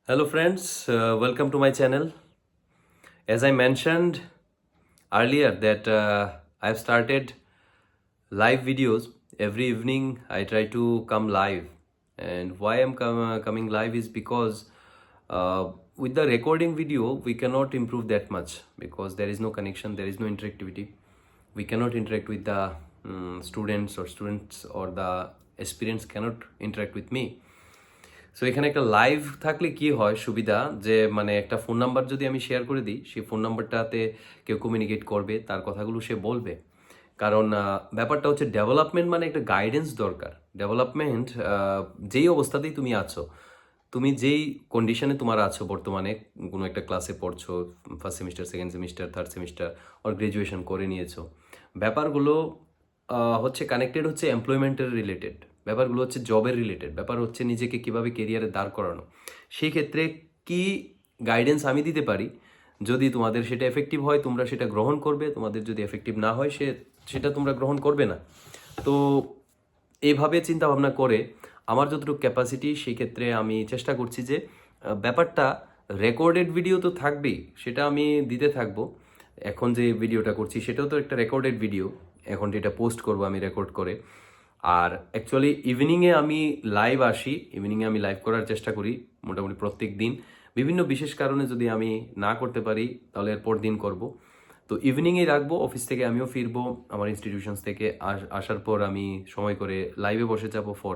Hello friends, welcome to my channel. As I mentioned earlier that I have started live videos every evening. I try to come live, and why I'm coming live is because with the recording video we cannot improve that much because there is no connection, there is no interactivity. We cannot interact with the students or the aspirants cannot interact with me. So এখানে একটা live থাকলে কি হয় সুবিধা যে মানে একটা phone number যদি আমি শেয়ার করে দিই সেই ফোন নাম্বারটাতে কেউ কমিউনিকেট করবে, তার কথাগুলো সে বলবে। কারণ ব্যাপারটা হচ্ছে ডেভেলপমেন্ট মানে একটা গাইডেন্স দরকার। ডেভেলপমেন্ট যেই অবস্থাতেই তুমি আছো, তুমি যেই কন্ডিশনে তোমার আছো বর্তমানে, কোনো একটা ক্লাসে পড়ছো, first semester, second semester, third semester or graduation করে নিয়েছো, ব্যাপারগুলো হচ্ছে কানেক্টেড হচ্ছে এমপ্লয়মেন্টের রিলেটেড, ব্যাপারগুলো হচ্ছে জবের রিলেটেড, ব্যাপার হচ্ছে নিজেকে কীভাবে কেরিয়ারে দাঁড় করানো। সেই ক্ষেত্রে কি গাইডেন্স আমি দিতে পারি, যদি তোমাদের সেটা এফেক্টিভ হয় তোমরা সেটা গ্রহণ করবে, তোমাদের যদি এফেক্টিভ না হয় সেটা তোমরা গ্রহণ করবে না। তো এইভাবে চিন্তা ভাবনা করে আমার যতটুকু ক্যাপাসিটি সেই ক্ষেত্রে আমি চেষ্টা করছি যে ব্যাপারটা রেকর্ডেড ভিডিও তো থাকবেই, সেটা আমি দিতে থাকবো। এখন যে ভিডিওটা করছি সেটাও তো একটা রেকর্ডেড ভিডিও, এখন যেটা পোস্ট করব আমি রেকর্ড করে। আর অ্যাকচুয়ালি ইভিনিংয়ে আমি লাইভ আসি, ইভিনিংয়ে আমি লাইভ করার চেষ্টা করি মোটামুটি প্রত্যেক দিন। বিভিন্ন বিশেষ কারণে যদি আমি না করতে পারি তাহলে এরপর দিন করব। তো ইভিনিংয়েই রাখবো, অফিস থেকে আমিও ফিরবো, আমার ইনস্টিটিউশনস থেকে আসার পর আমি সময় করে লাইভে বসে যাবো for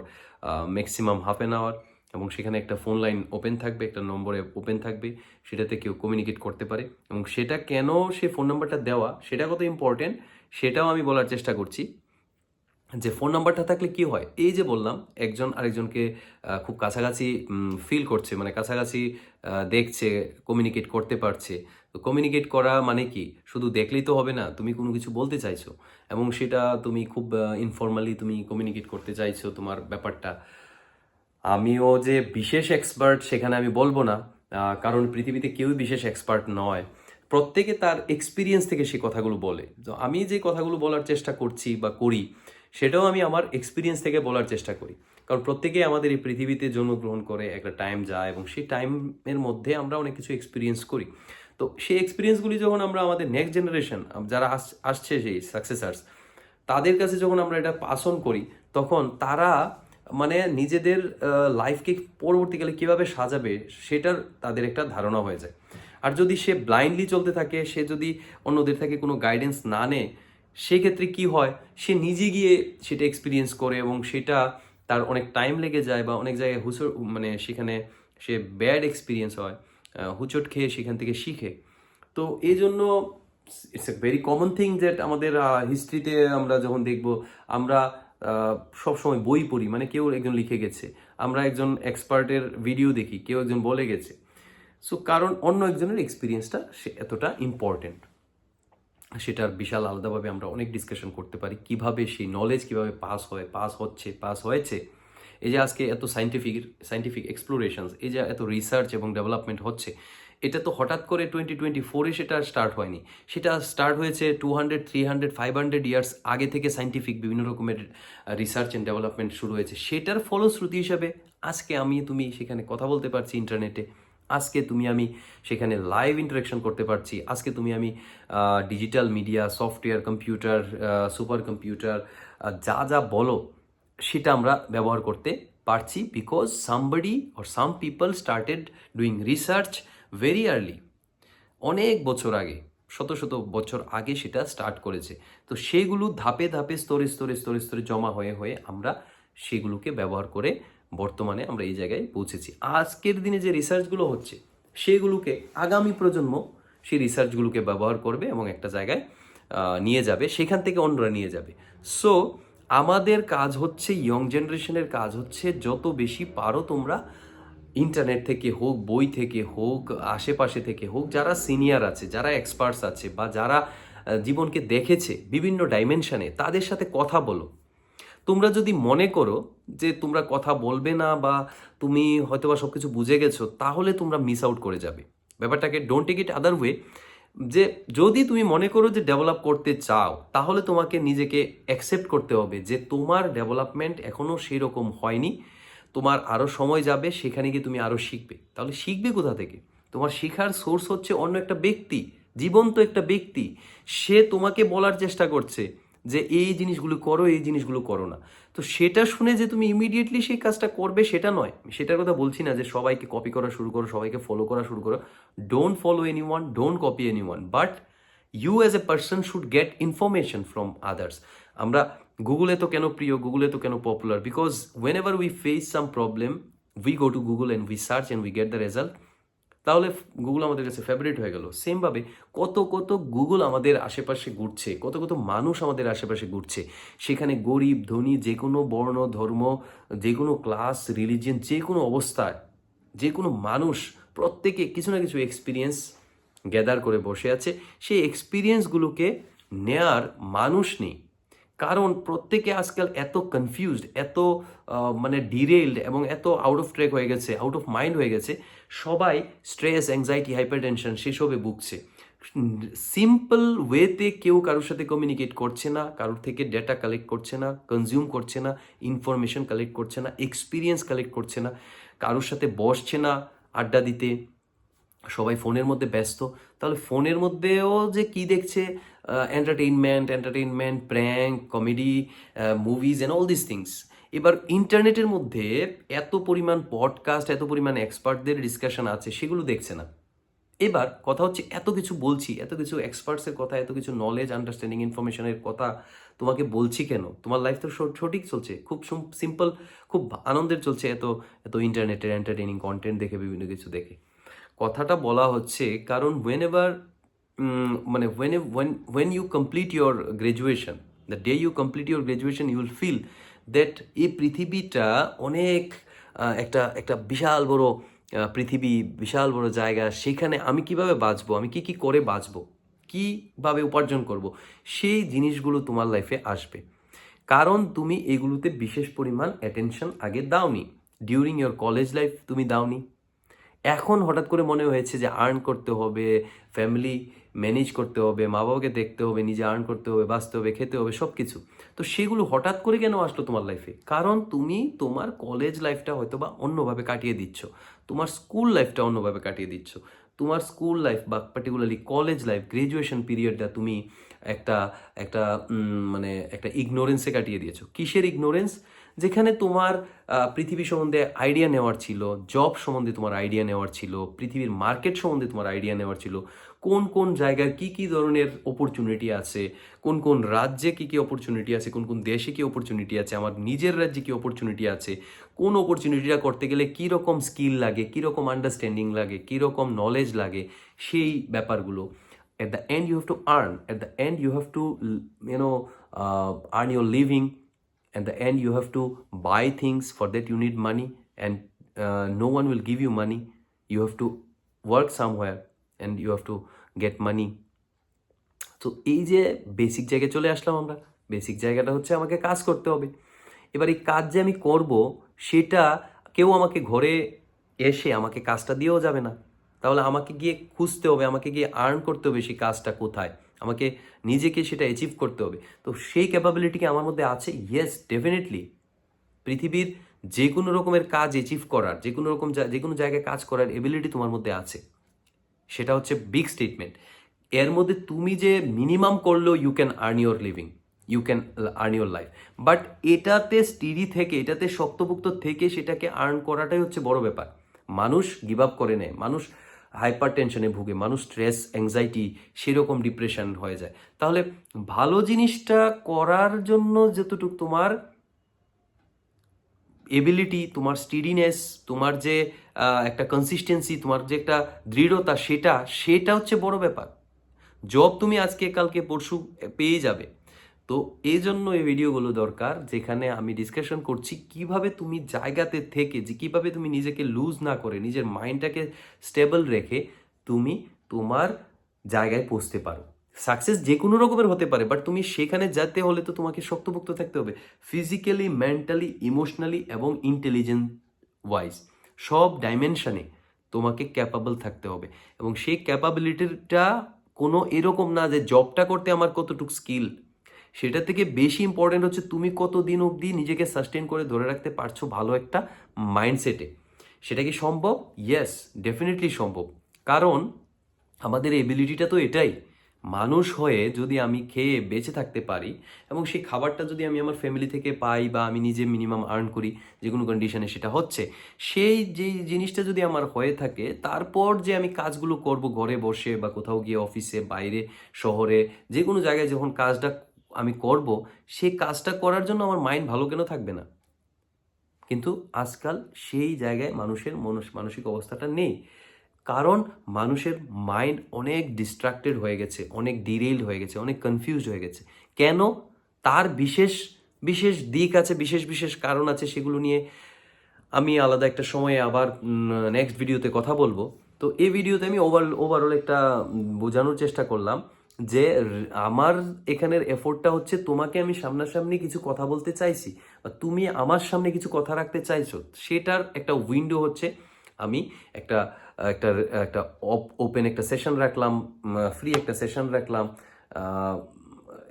maximum half an hour, এবং সেখানে একটা ফোন লাইন ওপেন থাকবে, একটা নম্বরে ওপেন থাকবে, সেটাতে কেউ কমিউনিকেট করতে পারে। এবং সেটা কেন সে ফোন নাম্বারটা দেওয়া সেটা কত ইম্পর্টেন্ট সেটাও আমি বলার চেষ্টা করছি। যে ফোন নাম্বারটা থাকলে কি হয়, এই যে বললাম একজন আরেকজনকে খুব কাছাকাছি ফিল করছে, মানে কাছাকাছি দেখছে, কমিউনিকেট করতে পারছে। তো কমিউনিকেট করা মানে কি, শুধু দেখলেই তো হবে না, তুমি কোনো কিছু বলতে চাইছো এবং সেটা তুমি খুব ইনফর্মালি তুমি কমিউনিকেট করতে চাইছো তোমার ব্যাপারটা। আমিও যে বিশেষ এক্সপার্ট সেখানে আমি বলবো না, কারণ পৃথিবীতে কেউই বিশেষ এক্সপার্ট নয়। প্রত্যেকে তার এক্সপিরিয়েন্স থেকে সে কথাগুলো বলে। তো আমি যে কথাগুলো বলার চেষ্টা করছি বা করি সেটাও আমি আমার এক্সপিরিয়েন্স থেকে বলার চেষ্টা করি। কারণ প্রত্যেকেই আমাদের এই পৃথিবীতে জন্মগ্রহণ করে, একটা টাইম যায় এবং সেই টাইমের মধ্যে আমরা অনেক কিছু এক্সপিরিয়েন্স করি। তো সেই এক্সপিরিয়েন্সগুলি যখন আমরা আমাদের নেক্সট জেনারেশন যারা আসছে সেই সাকসেসার্স, তাদের কাছে যখন আমরা এটা পাস অন করি, তখন তারা মানে নিজেদের লাইফকে পরবর্তীকালে কীভাবে সাজাবে সেটার তাদের একটা ধারণা হয়ে যায়। আর যদি সে ব্লাইন্ডলি চলতে থাকে, সে যদি অন্যদের থেকে কোনো গাইডেন্স না নেয়, সেক্ষেত্রে কি হয়, সে নিজে গিয়ে সেটা এক্সপিরিয়েন্স করে এবং সেটা তার অনেক টাইম লেগে যায় বা অনেক জায়গায় মানে সেখানে সে ব্যাড এক্সপিরিয়েন্স হয়, হুচট খেয়ে সেখান থেকে শিখে। তো এই জন্য it's a very common thing that আমাদের হিস্ট্রিতে আমরা যখন দেখব, আমরা সবসময় বই পড়ি, মানে কেউ একজন লিখে গেছে, আমরা একজন এক্সপার্টের ভিডিও দেখি, কেউ একজন বলে গেছে। সো কারণ অন্য একজনের এক্সপিরিয়েন্সটা সে এতটা ইম্পর্টেন্ট, সেটার বিশাল আলাদাভাবে আমরা অনেক ডিসকাশন করতে পারি কিভাবে সেই নলেজ কিভাবে পাস হয়, পাস হয়েছে। এই যে আজকে এত সাইন্টিফিক এক্সপ্লোরেশনস, এই যে এত রিসার্চ এবং ডেভেলপমেন্ট হচ্ছে, এটা তো হঠাৎ করে 2024-এ সেটা স্টার্ট হয়নি। সেটা স্টার্ট হয়েছে 200, 300, 500 ইয়ার্স আগে থেকে সাইন্টিফিক বিভিন্ন রকমের রিসার্চ অ্যান্ড ডেভেলপমেন্ট শুরু হয়েছে। সেটার ফলশ্রুতি হিসাবে আজকে আমি তুমি সেখানে কথা বলতে পারছি ইন্টারনেটে, আজকে তুমি আমি সেখানে লাইভ ইন্টারাকশন করতে পারছি, আজকে তুমি আমি digital media, software, computer, super computer, যা যা বলো সেটা আমরা ব্যবহার করতে পারছি, because somebody or some people started doing research very early, অনেক বছর আগে, শত শত বছর আগে সেটা স্টার্ট করেছে। তো সেগুলো ধাপে ধাপে স্তরে স্তরে স্তরে স্তরে জমা হয়ে হয়ে আমরা সেগুলোকে ব্যবহার করে বর্তমানে আমরা এই জায়গায় পৌঁছেছি। আজকের দিনে যে রিসার্চগুলো হচ্ছে সেগুলোকে আগামী প্রজন্ম সেই রিসার্চগুলোকে ব্যবহার করবে এবং একটা জায়গায় নিয়ে যাবে, সেখান থেকে অন্যরা নিয়ে যাবে। সো আমাদের কাজ হচ্ছে, ইয়ং জেনারেশনের কাজ হচ্ছে, যত বেশি পারো তোমরা ইন্টারনেট থেকে হোক, বই থেকে হোক, আশেপাশে থেকে হোক, যারা সিনিয়র আছে, যারা এক্সপার্টস আছে বা যারা জীবনকে দেখেছে বিভিন্ন ডাইমেনশনে, তাদের সাথে কথা বলো। তোমরা যদি মনে করো যে তোমরা কথা বলবে না বা তুমি হয়তোবা সব কিছু বুঝে গেছো, তাহলে তোমরা মিস আউট করে যাবে ব্যাপারটাকে। Don't take it other way, যে যদি তুমি মনে করো যে ডেভেলপ করতে চাও, তাহলে তোমাকে নিজেকে অ্যাকসেপ্ট করতে হবে যে তোমার ডেভেলপমেন্ট এখনও সেই রকম হয়নি, তোমার আরও সময় যাবে, সেখানে গিয়ে তুমি আরও শিখবে। তাহলে শিখবে কোথা থেকে? তোমার শেখার সোর্স হচ্ছে অন্য একটা ব্যক্তি, জীবন্ত একটা ব্যক্তি। সে তোমাকে বলার চেষ্টা করছে যে এই জিনিসগুলো করো, এই জিনিসগুলো করো না। তো সেটা শুনে যে তুমি ইমিডিয়েটলি সেই কাজটা করবে সেটা নয়। সেটার কথা বলছি না যে সবাইকে কপি করা শুরু করো, সবাইকে ফলো করা শুরু করো। Don't follow any one, don't copy any one, but you as a person should get information from others. আমরা গুগলে তো কেন প্রিয়, গুগলে তো কেন popular? Because whenever we face some problem, we go to Google and we search and we get the result. তাহলে Google আমাদের কাছে ফেভারিট হয়ে গেল। সেমভাবে কত কত গুগল আমাদের আশেপাশে ঘুরছে, কত কত মানুষ আমাদের আশেপাশে ঘুরছে। সেখানে গরিব ধনী, যে কোনো বর্ণ ধর্ম, যে কোনো ক্লাস রিলিজিয়ন, যে কোনো অবস্থায় যে কোনো মানুষ, প্রত্যেকে কিছু না কিছু এক্সপিরিয়েন্স গ্যাদার করে বসে আছে। সেই এক্সপিরিয়েন্সগুলোকে নেয়ার মানুষ নেই। কারণ প্রত্যেকে আজকাল এত কনফিউজড, এত মানে ডিরেইলড এবং এত আউট অফ ট্র্যাক হয়ে গেছে, আউট অফ মাইন্ড হয়ে গেছে। সবাই স্ট্রেস, অ্যাংজাইটি, হাইপার টেনশন সেসবে ভুগছে। সিম্পল ওয়েতে কেউ কারোর সাথে কমিউনিকেট করছে না, কারোর থেকে ডেটা কালেক্ট করছে না, কনজিউম করছে না, ইনফরমেশন কালেক্ট করছে না, এক্সপিরিয়েন্স কালেক্ট করছে না, কারোর সাথে বসছে না আড্ডা দিতে। সবাই ফোনের মধ্যে ব্যস্ত। তাহলে ফোনের মধ্যেও যে কি দেখছে, entertainment, prank, comedy, movies and all this things. এবার ইন্টারনেটের মধ্যে এত পরিমাণ পডকাস্ট, এত পরিমাণ এক্সপার্টদের ডিসকাশন আছে, সেগুলো দেখছে না। এবার কথা হচ্ছে, এত কিছু বলছি, এত কিছু এক্সপার্টসের কথা, এত কিছু নলেজ, আন্ডারস্ট্যান্ডিং, ইনফরমেশনের কথা তোমাকে বলছি কেন? তোমার লাইফ তো সঠিক চলছে, খুব সিম্পল, খুব আনন্দের চলছে, এত এত ইন্টারনেটের এন্টারটেইনিং কন্টেন্ট দেখে, বিভিন্ন কিছু দেখে। কথাটা বলা হচ্ছে কারণ মানে when you complete your graduation, the day you complete your graduation, you will feel that এই পৃথিবীটা অনেক একটা একটা বিশাল বড় পৃথিবী, বিশাল বড় জায়গা। সেখানে আমি কিভাবে বাঁচবো, আমি কি করে বাঁচবো, কিভাবে উপার্জন করব, সেই জিনিসগুলো তোমার লাইফে আসবে। কারণ তুমি এগুলোতে বিশেষ পরিমাণ অ্যাটেনশন আগে দাওনি। ডিউরিং ইয়োর কলেজ লাইফ তুমি দাওনি। এখন হঠাৎ করে মনে হয়েছে যে আর্ন করতে হবে, ফ্যামিলি ম্যানেজ করতে হবে, মা বাবাকে দেখতে হবে, নিজে আর্ন করতে হবে, বাঁচতে হবে, খেতে হবে, সব কিছু। তো সেগুলো হঠাৎ করে কেন আসলো তোমার লাইফে? কারণ তুমি তোমার কলেজ লাইফটা হয়তো বা অন্যভাবে কাটিয়ে দিচ্ছ, তোমার স্কুল লাইফটা অন্যভাবে কাটিয়ে দিচ্ছ। তোমার স্কুল লাইফ বা পার্টিকুলারলি কলেজ লাইফ, গ্রাজুয়েশন পিরিয়ডটা তুমি একটা একটা মানে একটা ইগনোরেন্সে কাটিয়ে দিয়েছো। কিসের ইগনোরেন্স? যেখানে তোমার পৃথিবী সম্বন্ধে আইডিয়া নেওয়ার ছিল, জব সম্বন্ধে তোমার আইডিয়া নেওয়ার ছিল, পৃথিবীর মার্কেট সম্বন্ধে তোমার আইডিয়া নেওয়ার ছিল, কোন কোন জায়গায় কী কী ধরনের অপরচুনিটি আছে, কোন কোন রাজ্যে কী কী অপরচুনিটি আছে, কোন কোন দেশে কী অপরচুনিটি আছে, আমার নিজের রাজ্যে কী অপরচুনিটি আছে, কোন অপরচুনিটিটা করতে গেলে কী রকম স্কিল লাগে, কী রকম আন্ডারস্ট্যান্ডিং লাগে, কী রকম নলেজ লাগে, সেই ব্যাপারগুলো। At the end you have to earn, at the end you have to earn your living. At the end you have to buy things, for that you need money, and no one will give you money. You have to work somewhere and you have to get money. তো এই যে basic জায়গায় চলে আসলাম আমরা, basic জায়গাটা হচ্ছে আমাকে কাজ করতে হবে। এবার এই কাজ যে আমি করব, সেটা কেউ আমাকে ঘরে এসে আমাকে কাজটা দিয়েও যাবে না। তাহলে আমাকে গিয়ে খুঁজতে হবে, আমাকে গিয়ে আর্ন করতে হবে সেই কাজটা কোথায়, আমাকে নিজেকে সেটা অ্যাচিভ করতে হবে। তো সেই ক্যাপাবিলিটি কি আমার মধ্যে আছে? Yes, definitely. পৃথিবীর যে কোনো রকমের কাজ অ্যাচিভ করার, যে কোনো জায়গায় কাজ করার এবিলিটি তোমার মধ্যে আছে। সেটা হচ্ছে বিগ স্টেটমেন্ট। এর মধ্যে তুমি যে মিনিমাম করলেও you can earn your living, you can earn your life. But এটাতে স্টিডি থেকে, এটাতে শক্তপোক্ত থেকে সেটাকে আর্ন করাটাই হচ্ছে বড় ব্যাপার। মানুষ গিভ আপ করে নেয়, মানুষ হাইপার টেনশনে ভুগে, মানুষ স্ট্রেস, অ্যাংজাইটি, সেরকম ডিপ্রেশন হয়ে যায়। তাহলে ভালো জিনিসটা করার জন্য যতটুকু তোমার এবিলিটি, তোমার স্টিডিনেস, তোমার যে একটা কনসিস্টেন্সি, তোমার যে একটা দৃঢ়তা, সেটা হচ্ছে বড় ব্যাপার। জব তুমি আজকে কালকে পরশু পেয়ে যাবে। তো এই জন্য এই ভিডিওগুলো দরকার, যেখানে আমি ডিসকাশন করছি কিভাবে তুমি জায়গাতে থেকে, যে কিভাবে তুমি নিজেকে লুজ না করে, নিজের মাইন্ডটাকে স্টেবল রেখে তুমি তোমার জায়গায় পৌঁছতে পারো। সাকসেস যে কোনো রকমের হতে পারে, বাট তুমি সেখানে যেতে হলে তো তোমাকে শক্তপোক্ত থাকতে হবে, ফিজিক্যালি, মেন্টালি, ইমোশনালি এবং ইন্টেলিজেন্ট ওয়াইজ, সব ডাইমেনশনে তোমাকে ক্যাপাবল থাকতে হবে। এবং সেই ক্যাপাবিলিটিটা কোনো এরকম না যে জবটা করতে আমার কতটুকু স্কিল, সেটা থেকে বেশি ইম্পর্টেন্ট হচ্ছে তুমি কতদিন অবধি নিজেকে সাস্টেন করে ধরে রাখতে পারছো ভালো একটা মাইন্ডসেটে। সেটা কি সম্ভব? ইয়েস, ডেফিনেটলি সম্ভব। কারণ আমাদের এবিলিটিটা তো এটাই, মানুষ হয়ে যদি আমি খেয়ে বেঁচে থাকতে পারি এবং সেই খাবারটা যদি আমি আমার ফ্যামিলি থেকে পাই বা আমি নিজে মিনিমাম আর্ন করি, যে কোনো কন্ডিশনে সেটা হচ্ছে, সেই যে জিনিসটা যদি আমার হয়ে থাকে, তারপর যে আমি কাজগুলো করব ঘরে বসে বা কোথাও গিয়ে অফিসে, বাইরে, শহরে, যে কোনো জায়গায় যখন কাজটা আমি করব, সেই কাজটা করার জন্য আমার মাইন্ড ভালো কেন থাকবে না? কিন্তু আজকাল সেই জায়গায় মানুষের মানসিক অবস্থাটা নেই। কারণ মানুষের মাইন্ড অনেক ডিস্ট্রাক্টেড হয়ে গেছে, অনেক ডিরেইলড হয়ে গেছে, অনেক কনফিউজড হয়ে গেছে। কেন? তার বিশেষ বিশেষ দিক আছে, বিশেষ বিশেষ কারণ আছে, সেগুলো নিয়ে আমি আলাদা একটা সময়ে আবার নেক্সট ভিডিওতে কথা বলবো। তো এই ভিডিওতে আমি ওভারঅল একটা বোঝানোর চেষ্টা করলাম যে আমার এখানের এফোর্টটা হচ্ছে তোমাকে আমি সামনাসামনি কিছু কথা বলতে চাইছি বা তুমি আমার সামনে কিছু কথা রাখতে চাইছো, সেটার একটা উইন্ডো হচ্ছে আমি একটা একটা একটা ওপেন একটা সেশন রাখলাম, ফ্রি একটা সেশন রাখলাম,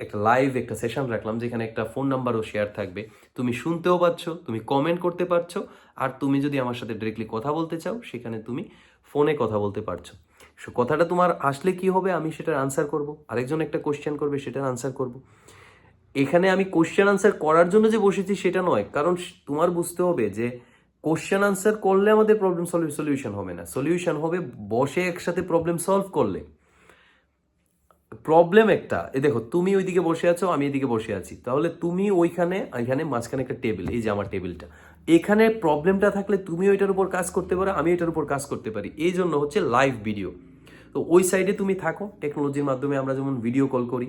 একটা লাইভ একটা সেশন রাখলাম, যেখানে একটা ফোন নাম্বারও শেয়ার থাকবে। তুমি শুনতেও পাচ্ছ, তুমি কমেন্ট করতে পারছো, আর তুমি যদি আমার সাথে ডিরেক্টলি কথা বলতে চাও, সেখানে তুমি ফোনে কথা বলতে পারছো। সো কথাটা তোমার আসলে কি হবে, আমি সেটার আনসার করব, আরেকজন একটা কোশ্চেন করবে, সেটার আনসার করব। এখানে আমি কোশ্চেন আনসার করার জন্য যে বসেছি সেটা নয়, কারণ তোমার বুঝতে হবে যে কোশ্চেন আনসার করলে আমাদের প্রবলেম সলিউশন হবে না, সলিউশন হবে বসে একসাথে প্রবলেম সলভ করলে। প্রবলেম একটা, দেখো তুমি ওইদিকে বসে আছো, আমি এদিকে বসে আছি, তাহলে তুমি এখানে মাঝখানে একটা টেবিল, এই যে আমার টেবিলটা, এখানে প্রবলেমটা থাকলে তুমি ওইটার উপর কাজ করতে পারো, আমি এটার উপর কাজ করতে পারি। এই জন্য হচ্ছে লাইভ ভিডিও। তো ওই সাইডে তুমি থাকো, টেকনোলজির মাধ্যমে আমরা যেমন ভিডিও কল করি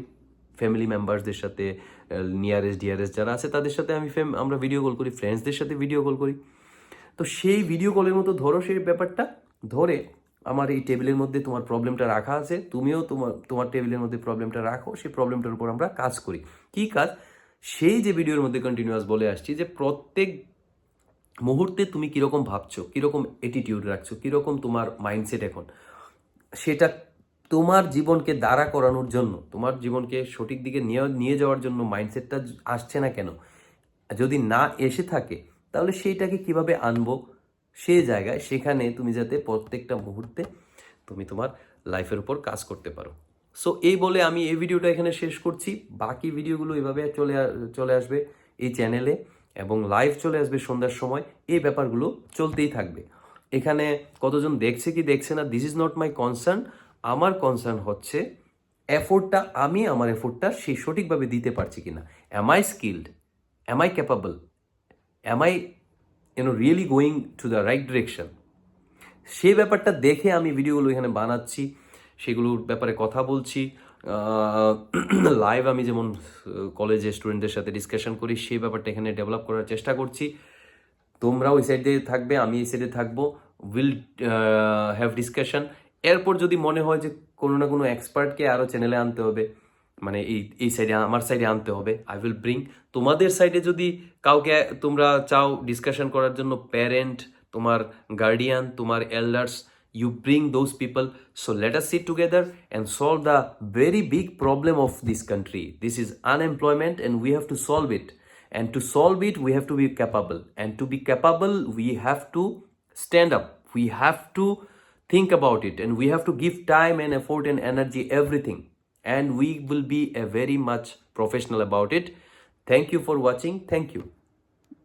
ফ্যামিলি মেম্বার্সদের সাথে, নিয়ারেস্ট ডিয়ারেস্ট যারা আছে তাদের সাথে আমরা ভিডিও কল করি, ফ্রেন্ডসদের সাথে ভিডিও কল করি। তো সেই ভিডিও কলের মতো ধরো সেই ব্যাপারটা, ধরে আমার এই টেবিলের মধ্যে তোমার প্রবলেমটা রাখা আছে, তুমিও তোমার টেবিলের মধ্যে প্রবলেমটা রাখো, সেই প্রবলেমটার উপর আমরা কাজ করি। কী কাজ? সেই যে ভিডিওর মধ্যে কন্টিনিউয়াস বলে আসছি যে প্রত্যেক মুহূর্তে তুমি কীরকম ভাবছো, কীরকম অ্যাটিটিউড রাখছো, কীরকম তোমার মাইন্ডসেট এখন, সেটা তোমার জীবনকে দাঁড়া করানোর জন্য, তোমার জীবনকে সঠিক দিকে নিয়ে যাওয়ার জন্য মাইন্ডসেটটা আসছে না কেন, যদি না এসে থাকে তাহলে সেইটাকে কিভাবে আনবো সেই জায়গায়, সেখানে তুমি যাতে প্রত্যেকটা মুহূর্তে তুমি তোমার লাইফের উপর কাজ করতে পারো। সো এই বলে আমি এই ভিডিওটা এখানে শেষ করছি। বাকি ভিডিওগুলো এভাবে চলে আসবে এই চ্যানেলে, এবং লাইভ চলে আসবে সন্ধ্যার সময়। এই ব্যাপারগুলো চলতেই থাকবে। এখানে কতজন দেখছে কি দেখছে না, this is not my concern. আমার কনসার্ন হচ্ছে আমি আমার এফোর্টটা সেই সঠিকভাবে দিতে পারছি কিনা। Am I skilled? Am I capable? Am I really going to the right direction? সেই ব্যাপারটা দেখে আমি ভিডিওগুলো এখানে বানাচ্ছি, সেগুলোর ব্যাপারে কথা বলছি। লাইভ আমি যেমন কলেজে স্টুডেন্টদের সাথে ডিসকাশন করি, সেই ব্যাপারটা এখানে ডেভেলপ করার চেষ্টা করছি। তোমরাও এই সাইডে থাকবে, আমি এই সাইডে থাকবো, উইল হ্যাভ ডিসকাশন। এরপর যদি মনে হয় যে কোনো না কোনো এক্সপার্টকে আরও চ্যানেলে আনতে হবে, মানে এই সাইডে, আমার সাইডে আনতে হবে, আই উইল ব্রিং। তোমাদের সাইডে যদি কাউকে তোমরা চাও ডিসকাশন করার জন্য, প্যারেন্ট, তোমার গার্ডিয়ান, তোমার elders, you bring those people. So let us sit together and solve the very big problem of this country. This is unemployment and we have to solve it. And to solve it, we have to be capable. And to be capable, we have to stand up. We have to think about it. And we have to give time and effort and energy, everything. And we will be a very much professional about it. Thank you for watching. Thank you.